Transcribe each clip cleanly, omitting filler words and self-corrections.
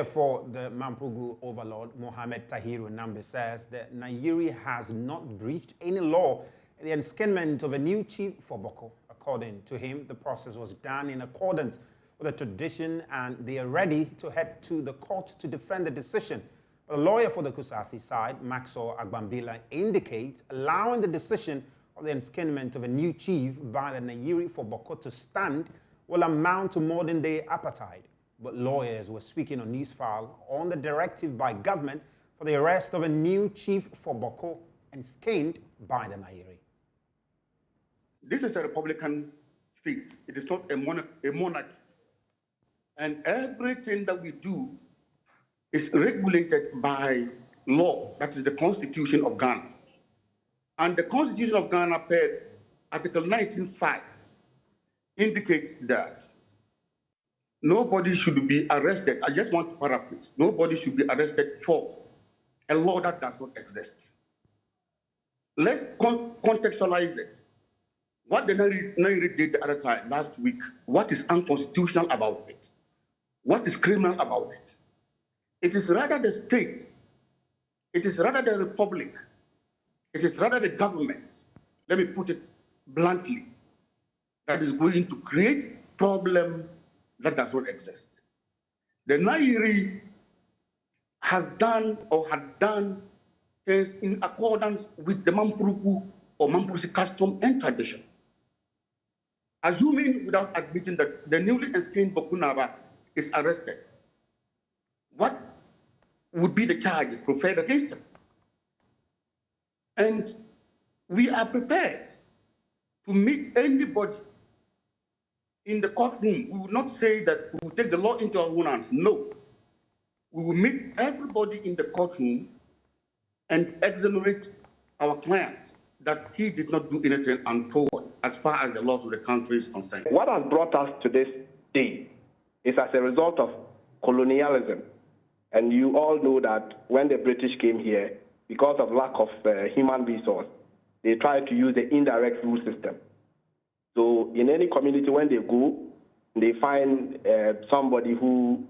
lawyer for the Mampugu overlord, Mohammed Tahiru Nambe, says that Nairi has not breached any law in the enskinment of a new chief for Boko. According to him, the process was done in accordance with the tradition and they are ready to head to the court to defend the decision. But the lawyer for the Kusasi side, Maxo Agbambila, indicates allowing the decision of the enskinment of a new chief by the Nairi for Boko to stand will amount to modern-day apartheid. But lawyers were speaking on Newsfile on the directive by government for the arrest of a new chief for Boko enskined by the Nairi. This is a Republican state. It is not a monarchy. And everything that we do is regulated by law, that is the Constitution of Ghana. And the Constitution of Ghana, per Article 19.5, indicates that nobody should be arrested. I just want to paraphrase. Nobody should be arrested for a law that does not exist. Let's contextualize it. What the Nairi did the other time, last week, what is unconstitutional about it? What is criminal about it? It is rather the state, it is rather the republic, it is rather the government, let me put it bluntly, that is going to create problem that does not exist. The Nairi has done or had done things in accordance with the Mampuruku or Mampurusi custom and tradition. Assuming without admitting that the newly enskined Bokunaba is arrested, what would be the charges preferred against him? And we are prepared to meet anybody in the courtroom. We will not say that we will take the law into our own hands. No. We will meet everybody in the courtroom and exonerate our client that he did not do anything untoward as far as the laws of the country is concerned. What has brought us to this day is as a result of colonialism. And you all know that when the British came here, because of lack of human resource, they tried to use the indirect rule system. So in any community, when they go, they find somebody who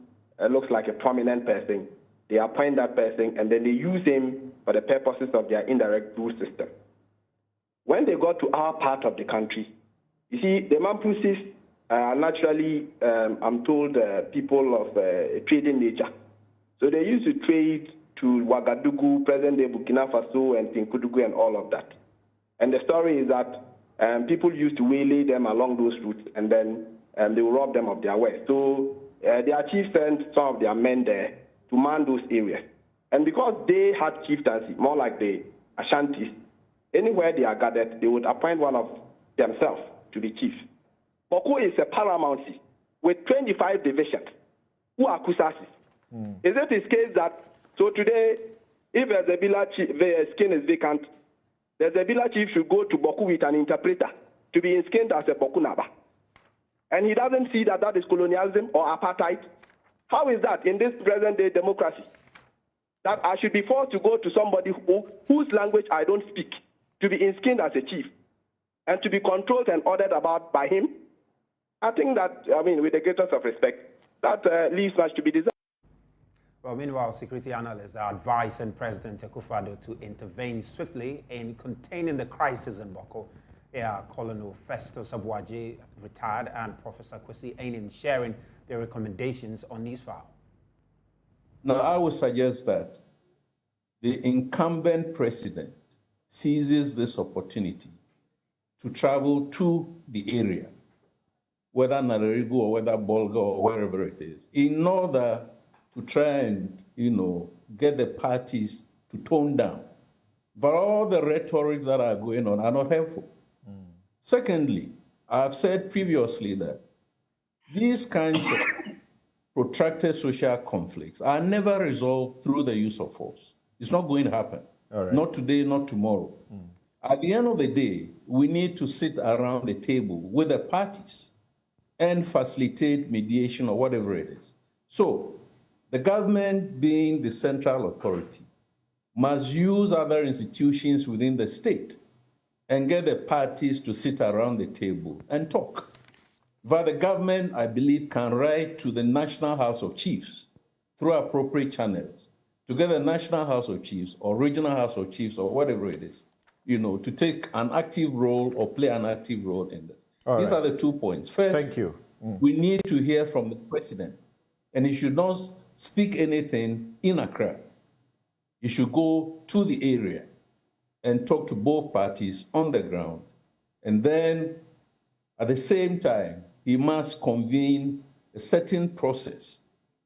looks like a prominent person, they appoint that person, and then they use him for the purposes of their indirect rule system. When they got to our part of the country, you see, the Mampusis are naturally, I'm told, people of trading nature. So they used to trade to Ouagadougou, present-day Burkina Faso, and Tinkudugu, and all of that. And the story is that people used to waylay them along those routes, and then they would rob them of their wealth. So their chief sent some of their men there to man those areas. And because they had chieftaincy, more like the Ashantis, anywhere they are gathered, they would appoint one of themselves to be chief. Boko is a paramountcy with 25 divisions who are Kusasi. Is it the case that, so today, if the village skin is vacant, the village chief should go to Boko with an interpreter to be skinned as a Bokunaba? And he doesn't see that that is colonialism or apartheid? How is that in this present-day democracy? That I should be forced to go to somebody whose language I don't speak, to be skinned as a chief, and to be controlled and ordered about by him? I think that, I mean, with the greatest of respect, that leaves much to be desired. Well, meanwhile, security analysts are advising President Akufado to intervene swiftly in containing the crisis in Boko. Here, Colonel Festus Abuaje, retired, and Professor Kwesi Ainin sharing their recommendations on Newsfile. Now, I would suggest that the incumbent president seizes this opportunity to travel to the area, whether Narerigo or whether Bolga or wherever it is, in order to try and, get the parties to tone down. But all the rhetorics that are going on are not helpful. Secondly, I've said previously that these kinds of protracted social conflicts are never resolved through the use of force. It's not going to happen. Right. Not today, not tomorrow. At the end of the day, we need to sit around the table with the parties and facilitate mediation or whatever it is. So, the government, being the central authority, must use other institutions within the state and get the parties to sit around the table and talk. But the government, I believe, can write to the National House of Chiefs through appropriate channels to get the National House of Chiefs or Regional House of Chiefs or whatever it is, to take an active role or play an active role in this. These are the 2 points. First, thank you. We need to hear from the president, and he should not speak anything in Accra. He should go to the area and talk to both parties on the ground. And then, at the same time, he must convene a certain process.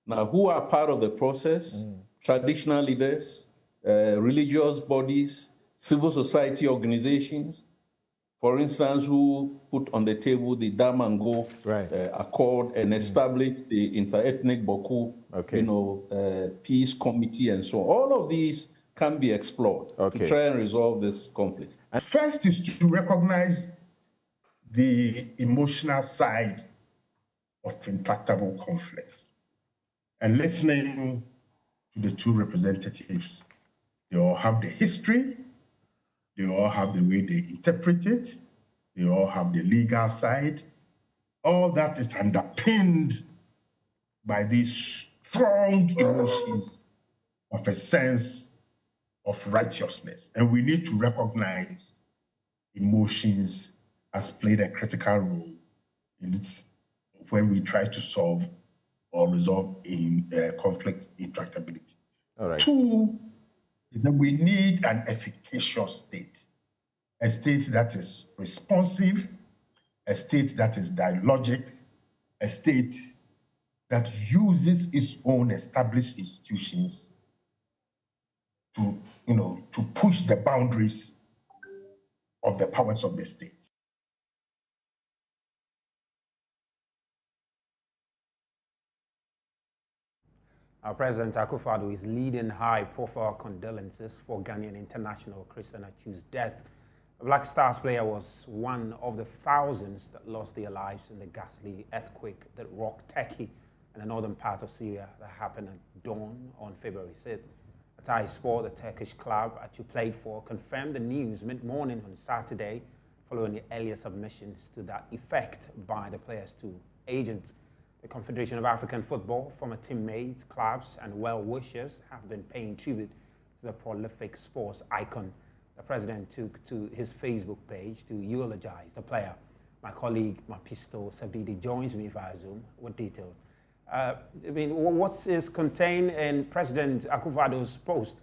Now, who are part of the process? Traditional leaders, religious bodies, civil society organizations, for instance, who put on the table the Damango Accord and established the Inter-Ethnic Boku, Peace Committee and so on. All of these can be explored to try and resolve this conflict. First is to recognize the emotional side of intractable conflicts. And listening to the two representatives, they all have the history, they all have the way they interpret it, they all have the legal side. All that is underpinned by these strong emotions of a sense of righteousness. And we need to recognize emotions as played a critical role in it when we try to solve or resolve in conflict intractability. All right. Two, that we need an efficacious state, a state that is responsive, a state that is dialogic, a state that uses its own established institutions to push the boundaries of the powers of the state. Our President Akufado is leading high-profile condolences for Ghanaian international Christian Atwu's death. The Black Stars player was one of the thousands that lost their lives in the ghastly earthquake that rocked Turkey and the northern part of Syria that happened at dawn on February 6th. Thai Sport, the Turkish club Atwu played for, confirmed the news mid-morning on Saturday following the earlier submissions to that effect by the players to agents. The Confederation of African Football, former teammates, clubs, and well-wishers have been paying tribute to the prolific sports icon. The president took to his Facebook page to eulogize the player. My colleague, Mapisto Sabidi, joins me via Zoom with details. What is contained in President Akufado's post?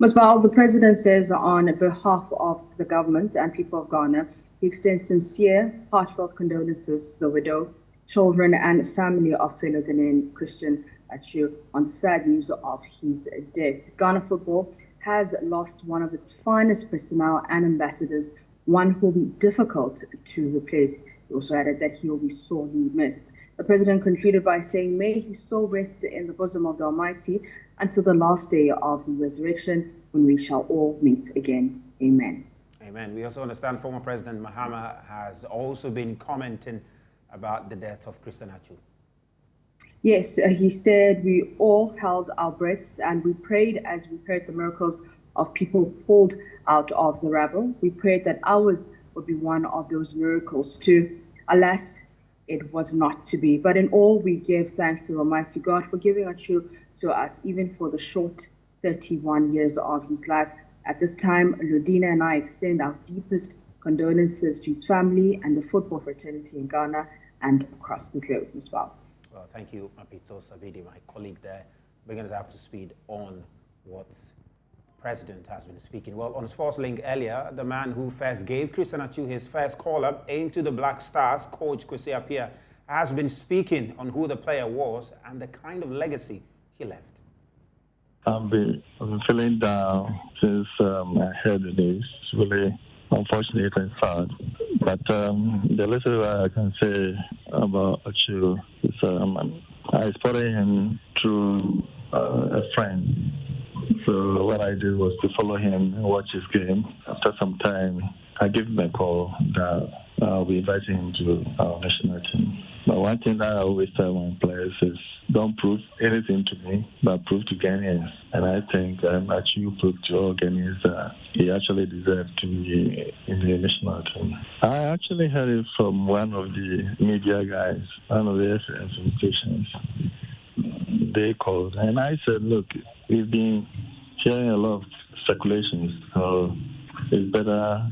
Musbau, the president says on behalf of the government and people of Ghana, he extends sincere, heartfelt condolences to the widow, children and family of fellow Ghanaian Christian Atwu on the sad news of his death. Ghana football has lost one of its finest personnel and ambassadors, one who will be difficult to replace. He also added that he will be sorely missed. The president concluded by saying, may his soul rest in the bosom of the Almighty until the last day of the resurrection, when we shall all meet again. Amen. Amen. We also understand former President Mahama has also been commenting about the death of Christian Atwu. Yes, he said we all held our breaths and we prayed as we heard the miracles of people pulled out of the rubble. We prayed that ours would be one of those miracles too. Alas, it was not to be. But in all, we give thanks to Almighty God for giving Atwu to us, even for the short 31 years of his life. At this time, Ludina and I extend our deepest condolences to his family and the football fraternity in Ghana and across the globe as well. Well, thank you, Mapito Sabidi, my colleague there, bringing us up to speed on what the president has been speaking. Well, on Sports Link earlier, the man who first gave Christian Atwu his first call-up into the Black Stars, Coach Kusasi, has been speaking on who the player was and the kind of legacy he left. I've been feeling down since I heard the news. It's really unfortunate and sad. But the little I can say about Atwu is I spotted him through a friend. So what I did was to follow him and watch his game. After some time, I gave him a call that I'll be inviting him to our national team. But one thing that I always tell my players is don't prove anything to me, but prove to Ghanaians. And I think Atwu proved to all Ghanaians that he actually deserved to be in the national team. I actually heard it from one of the media guys, one of the FM stations. they called. And I said, look, we've been hearing a lot of speculations, so it's better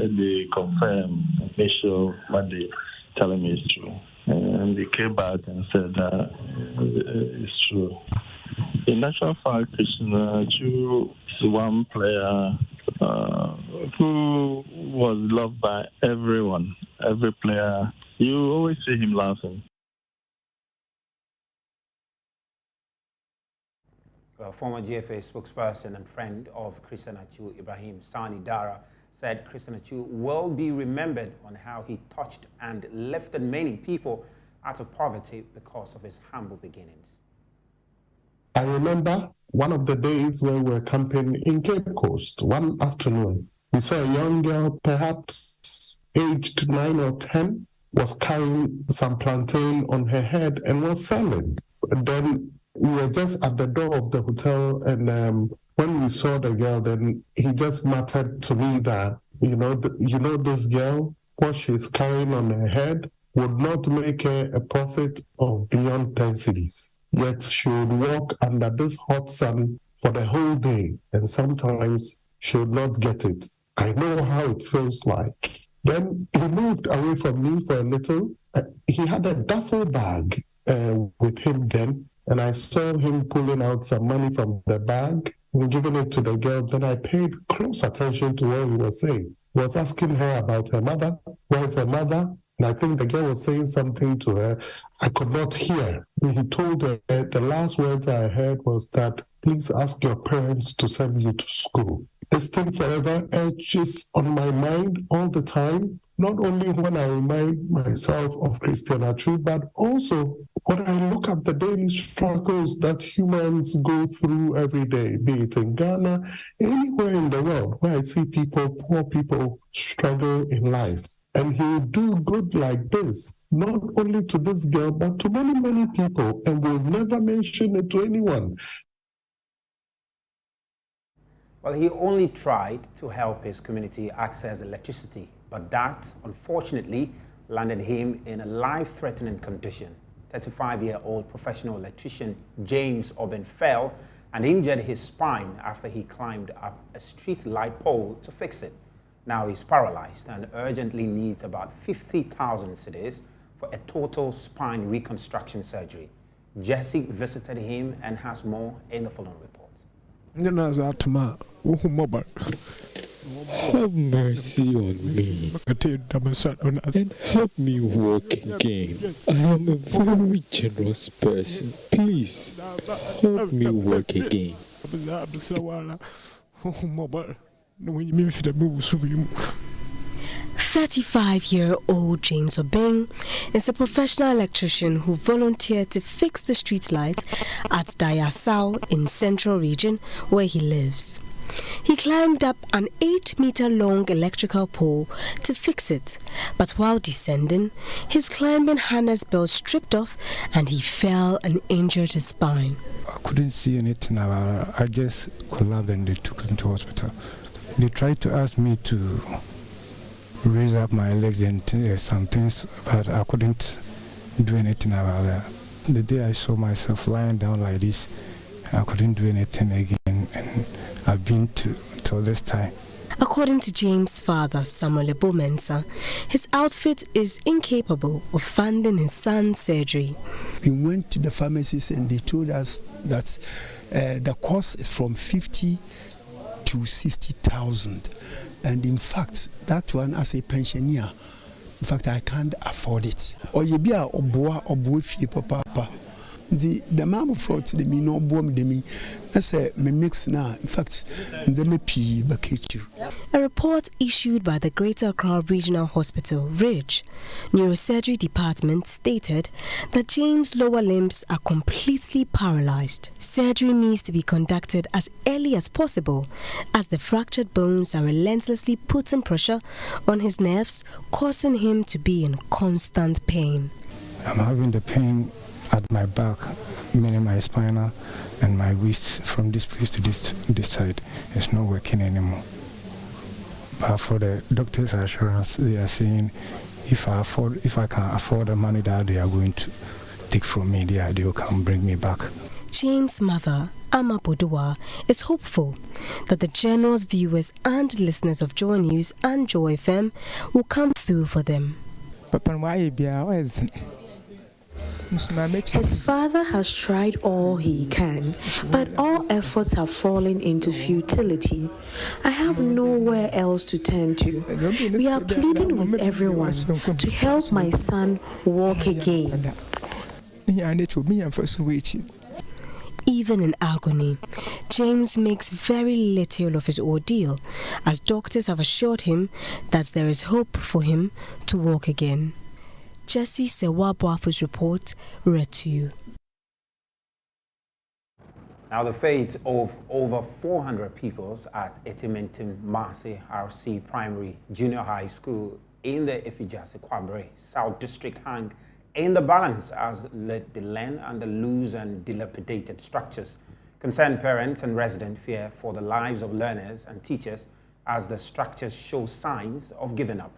they confirm, make sure what they telling me is true. And they came back and said that it's true. In actual fact, Krishna Chu is one player who was loved by everyone, every player. You always see him laughing. Well, former GFA spokesperson and friend of Christian Achu, Ibrahim Sanidara, said Christian Achu will be remembered on how he touched and lifted many people out of poverty because of his humble beginnings. I remember one of the days when we were camping in Cape Coast, one afternoon. We saw a young girl, perhaps aged 9 or 10, was carrying some plantain on her head and was selling. Then we were just at the door of the hotel, and when we saw the girl, then he just muttered to me that, you know, this girl, what she's carrying on her head would not make her a profit of beyond 10 cedis. Yet she would walk under this hot sun for the whole day, and sometimes she would not get it. I know how it feels like. Then he moved away from me for a little. He had a duffel bag with him then, and I saw him pulling out some money from the bag and giving it to the girl. Then I paid close attention to what he was saying. He was asking her about her mother. Where's her mother? And I think the girl was saying something to her. I could not hear. He told her, the last words I heard was that, please ask your parents to send you to school. This thing forever edges on my mind all the time, not only when I remind myself of Christian Achu, but also when I look at the daily struggles that humans go through every day, be it in Ghana, anywhere in the world, where I see people, poor people, struggle in life. And he will do good like this, not only to this girl, but to many, many people, and will never mention it to anyone. Well, he only tried to help his community access electricity, but that, unfortunately, landed him in a life-threatening condition. 35-year-old professional electrician James Obin fell and injured his spine after he climbed up a street light pole to fix it. Now he's paralyzed and urgently needs about 50,000 cedis for a total spine reconstruction surgery. Jesse visited him and has more in the following report. Have mercy on me and help me walk again. I am a very generous person. Please help me walk again. 35-year-old James Obeng is a professional electrician who volunteered to fix the street lights at Dayasau in Central Region where he lives. He climbed up an 8-meter-long electrical pole to fix it, but while descending, his climbing harness belt stripped off and he fell and injured his spine. I couldn't see anything about it. I just collapsed and they took him to hospital. They tried to ask me to raise up my legs and some things, but I couldn't do anything about that. The day I saw myself lying down like this, I couldn't do anything again, and I've been till this time. According to James' father, Samuel Ebomensa, his outfit is incapable of funding his son's surgery. We went to the pharmacies and they told us that the cost is from 50 to 60,000, and in fact, that one as a pensioner, in fact, I can't afford it. Or you be a oboa fee papa. The mama fraud to me no bomb de me. That's a mix now. In fact, the me baketchu. A report issued by the Greater Accra Regional Hospital, RIDGE, Neurosurgery Department stated that James' lower limbs are completely paralyzed. Surgery needs to be conducted as early as possible, as the fractured bones are relentlessly putting pressure on his nerves, causing him to be in constant pain. I'm having the pain at my back, meaning my spinal and my wrist from this place to this side. It's not working anymore. But for the doctor's assurance, they are saying if I can afford the money that they are going to take from me, they will come bring me back. James' mother, Ama Bodua, is hopeful that the generous viewers and listeners of Joy News and Joy FM will come through for them. His father has tried all he can, but all efforts have fallen into futility. I have nowhere else to turn to. We are pleading with everyone to help my son walk again. Even in agony, James makes very little of his ordeal, as doctors have assured him that there is hope for him to walk again. Jesse Sewabuafu's report read to you. Now, the fate of over 400 pupils at Etimentim-Mase RC Primary Junior High School in the Ifijase Kwabre South District hang in the balance as the land and the loose and dilapidated structures. Concerned parents and residents fear for the lives of learners and teachers as the structures show signs of giving up.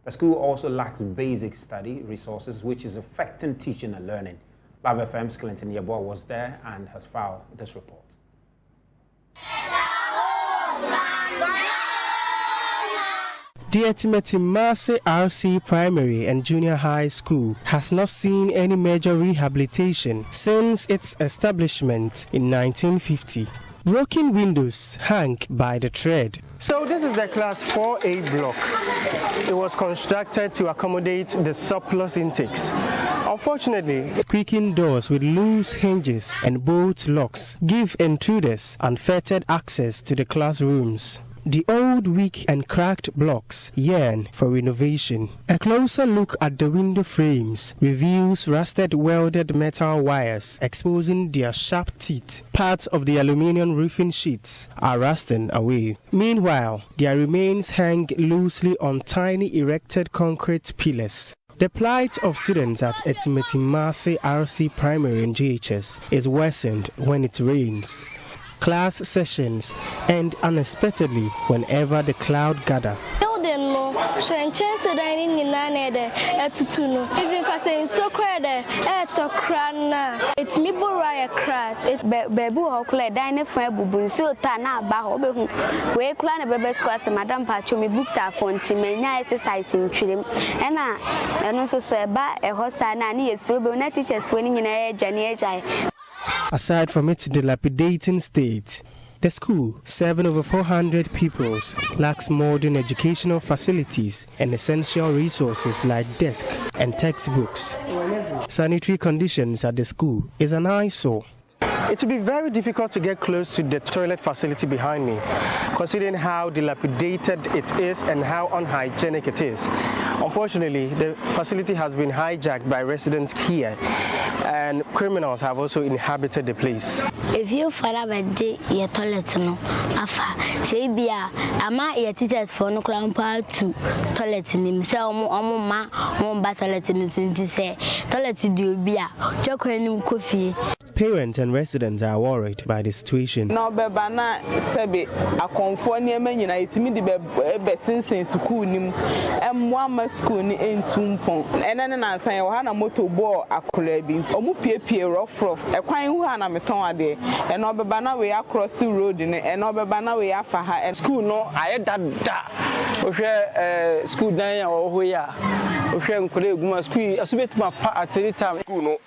The school also lacks basic study resources, which is affecting teaching and learning. Live FM's Clinton Yeboah was there and has filed this report. The Etimentim-Mase RC Primary and Junior High School has not seen any major rehabilitation since its establishment in 1950. Broken windows hang by the thread. So this is the class 4A block. It was constructed to accommodate the surplus intakes. Unfortunately, creaking doors with loose hinges and bolt locks give intruders unfettered access to the classrooms. The old, weak and cracked blocks yearn for renovation. A closer look at the window frames reveals rusted welded metal wires exposing their sharp teeth. Parts of the aluminium roofing sheets are rusting away. Meanwhile, their remains hang loosely on tiny erected concrete pillars. The plight of students at Etimentim-Mase RC Primary and JHS is worsened when it rains. Class sessions end unexpectedly whenever the cloud gather. Aside from its dilapidating state, the school, serving over 400 pupils, lacks modern educational facilities and essential resources like desks and textbooks. Sanitary conditions at the school is an eyesore. It will be very difficult to get close to the toilet facility behind me, considering how dilapidated it is and how unhygienic it is. Unfortunately, the facility has been hijacked by residents here, and criminals have also inhabited the place. If you follow your toilet, no, afa, say be ama your teachers for no clampa to toilet in himself, ma, toilet in the say, toilet do be a chocolate coffee. Parents and residents are worried by the situation. Now, Bebana Sebi, a conforming man united me the since school nim, and one school in Tumpon, and then I say, Ohana motor bore a collabing, Omupia rough, a quine who had a meton day, and Obebana way across the road in it, and Obebana way after her and school. No, I had that school down or we are. School, a bit my part at any time. School, no,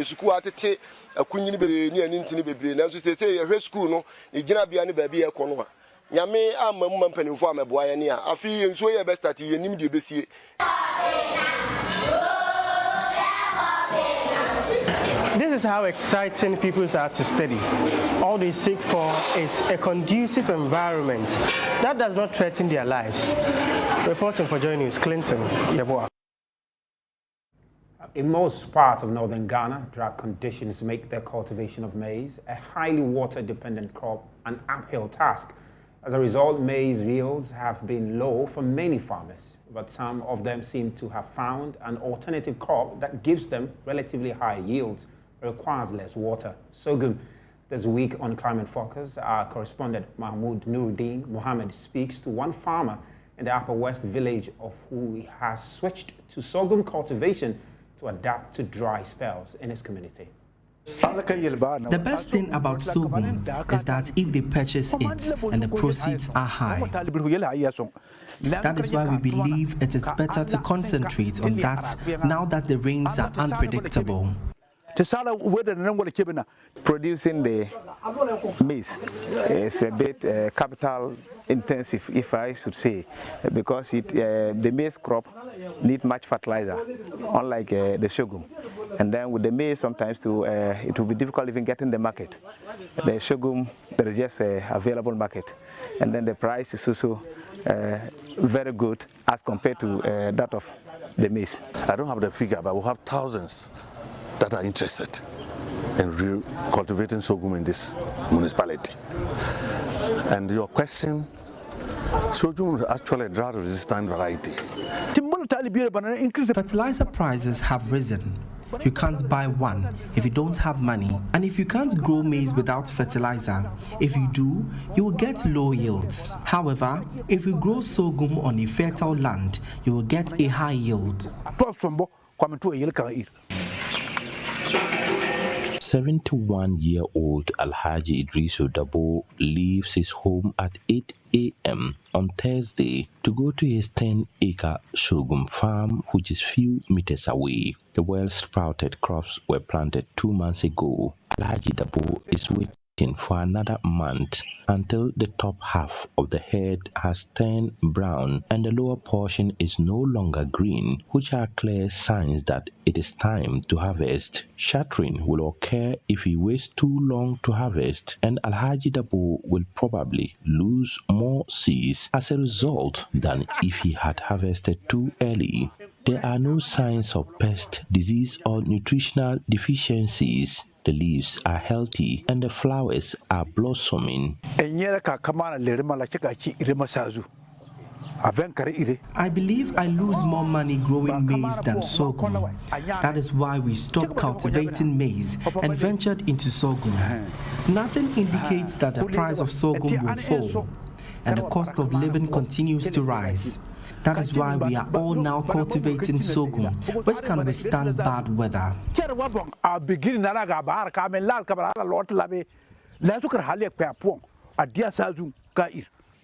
school at it. A queen ni and intini now to say a school no, the Janabiani baby a corner. Yame, I'm a woman penny for my boy, and I feel so your best at you need to be see. This is how exciting people are to study. All they seek for is a conducive environment that does not threaten their lives. Reporting for Joy News, Clinton Yeboah. In most parts of northern Ghana, drought conditions make the cultivation of maize a highly water-dependent crop an uphill task. As a result, maize yields have been low for many farmers, but some of them seem to have found an alternative crop that gives them relatively high yields but requires less water. Sorghum. This week on Climate Focus, our correspondent Mahmoud Nuruddin Mohammed speaks to one farmer in the Upper West village of who has switched to sorghum cultivation to adapt to dry spells in his community. The best thing about sorghum is that if they purchase it and the proceeds are high, that is why we believe it is better to concentrate on that now that the rains are unpredictable. Producing the maize is a bit capital intensive, if I should say, because the maize crop needs much fertilizer, unlike the sorghum. And then with the maize, sometimes it will be difficult even getting the market. The sorghum, there is just an available market, and then the price is also very good as compared to that of the maize. I don't have the figure, but we have thousands that are interested in cultivating sorghum in this municipality. And your question, sorghum is actually a drought-resistant variety. Fertilizer prices have risen. You can't buy one if you don't have money. And if you can't grow maize without fertilizer, if you do, you will get low yields. However, if you grow sorghum on a fertile land, you will get a high yield. 71-year-old Alhaji Idrisu Dabo leaves his home at 8 a.m. on Thursday to go to his 10-acre sorghum farm, which is few meters away. The well-sprouted crops were planted 2 months ago. Alhaji Dabo is waiting for another month until the top half of the head has turned brown and the lower portion is no longer green, which are clear signs that it is time to harvest. Shattering will occur if he waits too long to harvest, and Alhaji Dabo will probably lose more seeds as a result than if he had harvested too early. There are no signs of pest, disease, or nutritional deficiencies. The leaves are healthy and the flowers are blossoming. I believe I lose more money growing maize than sorghum. That is why we stopped cultivating maize and ventured into sorghum. Nothing indicates that the price of sorghum will fall, and the cost of living continues to rise. That is why we are all now cultivating sorghum, which can withstand bad weather.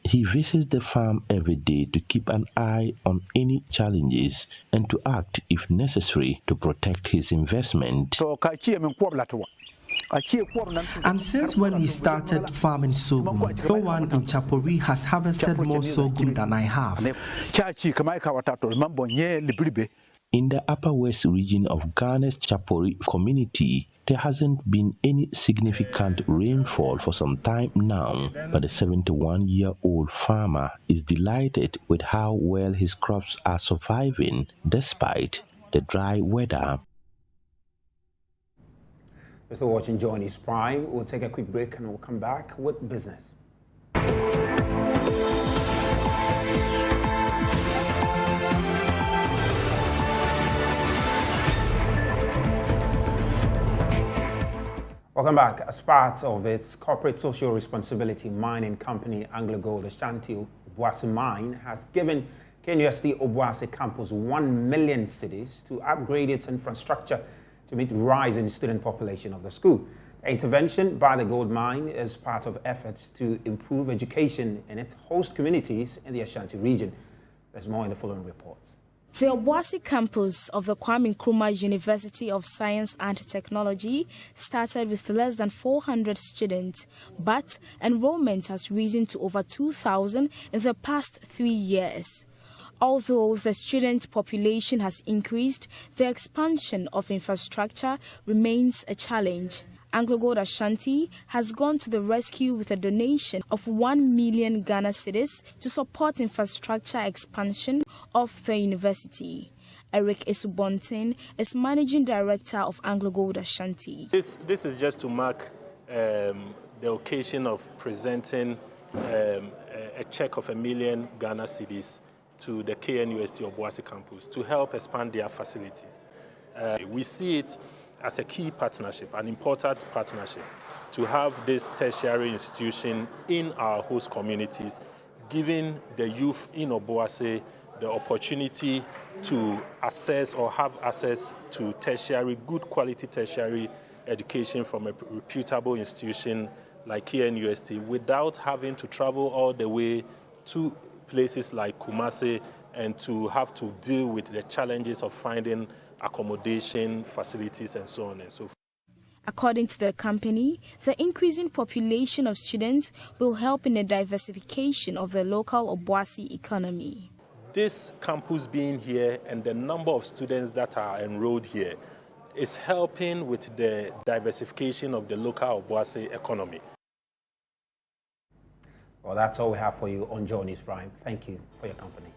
He visits the farm every day to keep an eye on any challenges and to act, if necessary, to protect his investment. And since when we started farming sorghum, no one in Chapori has harvested more sorghum than I have. In the Upper West region of Ghana's Chapori community, there hasn't been any significant rainfall for some time now, but the 71-year-old farmer is delighted with how well his crops are surviving despite the dry weather. You're still watching Johnny's Prime. We'll take a quick break and we'll come back with business. Welcome back. As part of its corporate social responsibility, mining company Anglo Ashanti Obuasi Mine has given KNUST Obuasi campus 1 million cedis to upgrade its infrastructure to meet the rising student population of the school. The intervention by the gold mine is part of efforts to improve education in its host communities in the Ashanti region. There's more in the following reports. The Obuasi campus of the Kwame Nkrumah University of Science and Technology started with less than 400 students, but enrollment has risen to over 2,000 in the past 3 years. Although the student population has increased, the expansion of infrastructure remains a challenge. Anglo Ashanti has gone to the rescue with a donation of 1 million Ghana cedis to support infrastructure expansion of the university. Eric Esubontin is managing director of Anglo Ashanti. This is just to mark the occasion of presenting a check of 1 million Ghana cedis to the KNUST Obuasi campus to help expand their facilities. We see it as a key partnership, an important partnership, to have this tertiary institution in our host communities, giving the youth in Obuasi the opportunity to access or have access to tertiary, good quality tertiary education from a reputable institution like KNUST without having to travel all the way to places like Kumasi and to have to deal with the challenges of finding accommodation, facilities, and so on and so forth. According to the company, the increasing population of students will help in the diversification of the local Obuasi economy. This campus being here and the number of students that are enrolled here is helping with the diversification of the local Obuasi economy. Well, that's all we have for you on Journey's Prime. Thank you for your company.